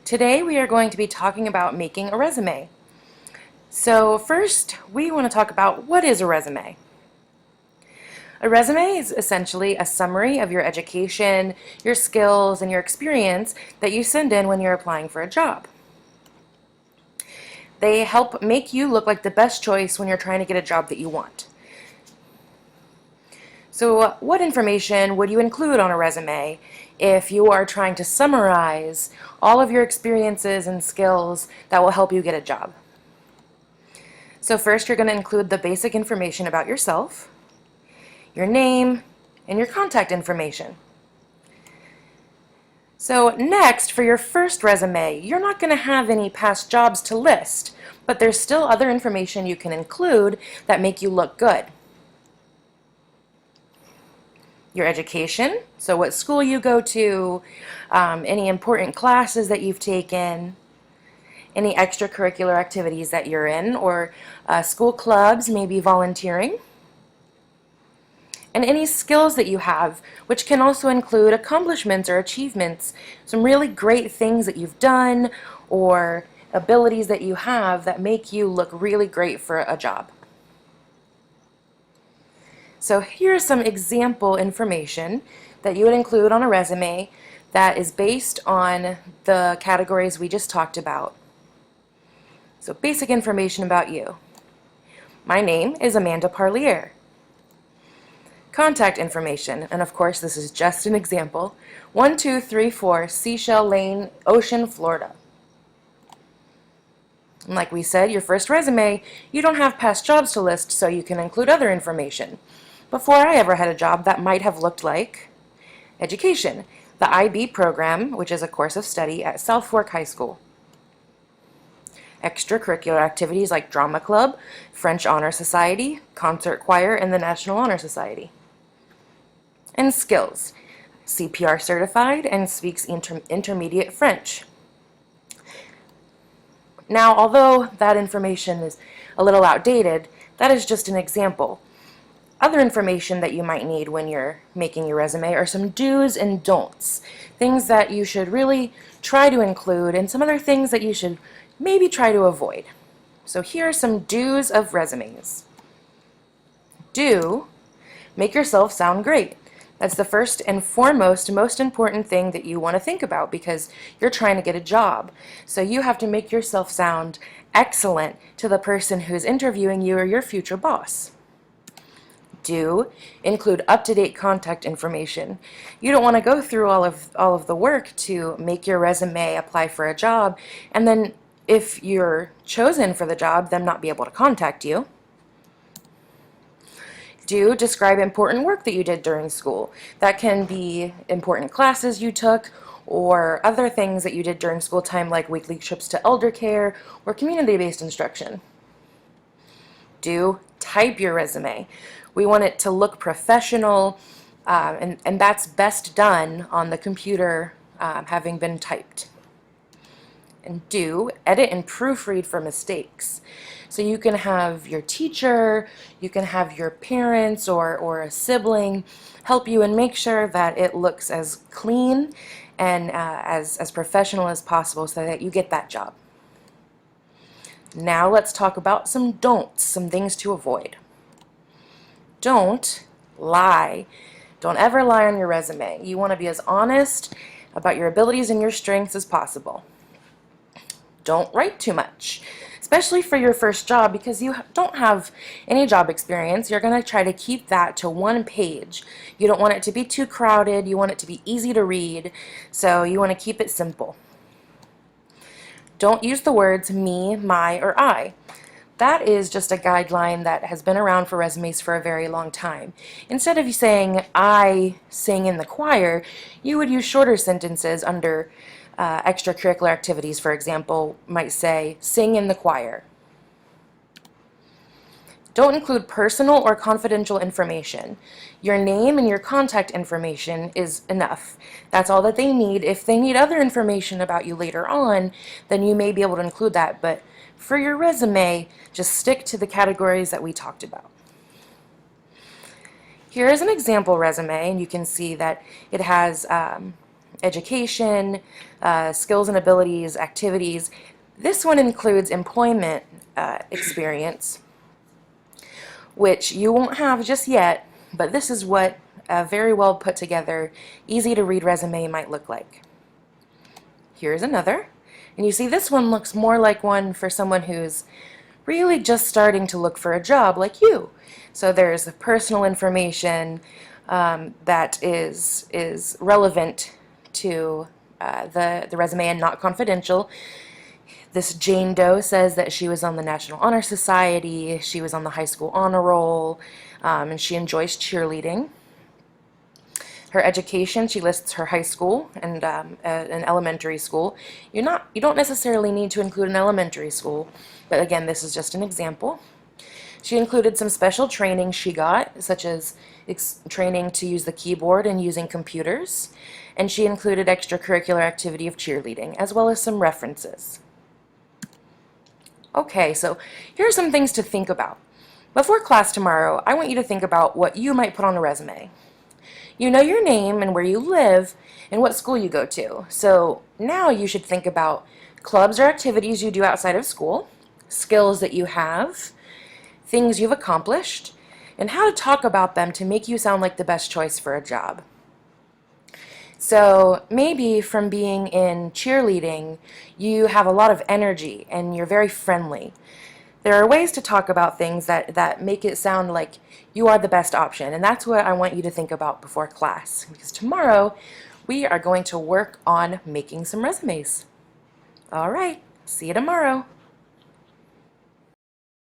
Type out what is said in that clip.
Today we are going to be talking about making a resume. So first, we want to talk about what is a resume. A resume is essentially a summary of your education, your skills, and your experience that you send in when you're applying for a job. They help make you look like the best choice when you're trying to get a job that you want. So what information would you include on a resume if you are trying to summarize all of your experiences and skills that will help you get a job? So first, you're going to include the basic information about yourself, your name, and your contact information. So next, for your first resume, you're not going to have any past jobs to list, but there's still other information you can include that make you look good. Your education, so what school you go to, any important classes that you've taken, any extracurricular activities that you're in, or school clubs, maybe volunteering, and any skills that you have, which can also include accomplishments or achievements, some really great things that you've done or abilities that you have that make you look really great for a job. So here's some example information that you would include on a resume that is based on the categories we just talked about. So basic information about you. My name is Amanda Parlier. Contact information, and of course this is just an example, 1234 Seashell Lane, Ocean, Florida. And like we said, your first resume, you don't have past jobs to list, so you can include other information. Before I ever had a job, that might have looked like education, the IB program, which is a course of study at South Fork High School. Extracurricular activities like drama club, French Honor Society, concert choir, and the National Honor Society. And skills, CPR certified and speaks intermediate French. Now, although that information is a little outdated, that is just an example. Other information that you might need when you're making your resume are some do's and don'ts, things that you should really try to include and some other things that you should maybe try to avoid. So here are some do's of resumes. Do, make yourself sound great. That's the first and foremost, most important thing that you want to think about because you're trying to get a job. So you have to make yourself sound excellent to the person who's interviewing you or your future boss. Do include up-to-date contact information. You don't want to go through all of the work to make your resume apply for a job, and then if you're chosen for the job, them not be able to contact you. Do describe important work that you did during school. That can be important classes you took or other things that you did during school time, like weekly trips to elder care or community-based instruction. Do type your resume. We want it to look professional, and that's best done on the computer having been typed. And do edit and proofread for mistakes. So you can have your teacher, you can have your parents or a sibling help you and make sure that it looks as clean and as professional as possible so that you get that job. Now let's talk about some don'ts, some things to avoid. Don't lie. Don't ever lie on your resume. You want to be as honest about your abilities and your strengths as possible. Don't write too much, especially for your first job because you don't have any job experience. You're going to try to keep that to one page. You don't want it to be too crowded. You want it to be easy to read, so you want to keep it simple. Don't use the words me, my, or I. That is just a guideline that has been around for resumes for a very long time. Instead of you saying, I sing in the choir, you would use shorter sentences under extracurricular activities, for example, might say, sing in the choir. Don't include personal or confidential information. Your name and your contact information is enough. That's all that they need. If they need other information about you later on, then you may be able to include that, but for your resume, just stick to the categories that we talked about. Here is an example resume, and you can see that it has education, skills and abilities, activities. This one includes employment experience, which you won't have just yet, but this is what a very well put together, easy to read resume might look like. Here's another. And you see this one looks more like one for someone who's really just starting to look for a job like you. So there's personal information that is relevant to the resume and not confidential. This Jane Doe says that she was on the National Honor Society, she was on the high school honor roll, and she enjoys cheerleading. Her education, she lists her high school and an elementary school. You don't necessarily need to include an elementary school, but again, this is just an example. She included some special training she got, such as training to use the keyboard and using computers, and she included extracurricular activity of cheerleading, as well as some references. Okay, so here are some things to think about. Before class tomorrow, I want you to think about what you might put on a resume. You know your name and where you live and what school you go to. So now you should think about clubs or activities you do outside of school, skills that you have, things you've accomplished, and how to talk about them to make you sound like the best choice for a job. So maybe from being in cheerleading, you have a lot of energy and you're very friendly. There are ways to talk about things that make it sound like you are the best option, and that's what I want you to think about before class, because tomorrow we are going to work on making some resumes. All right, see you tomorrow.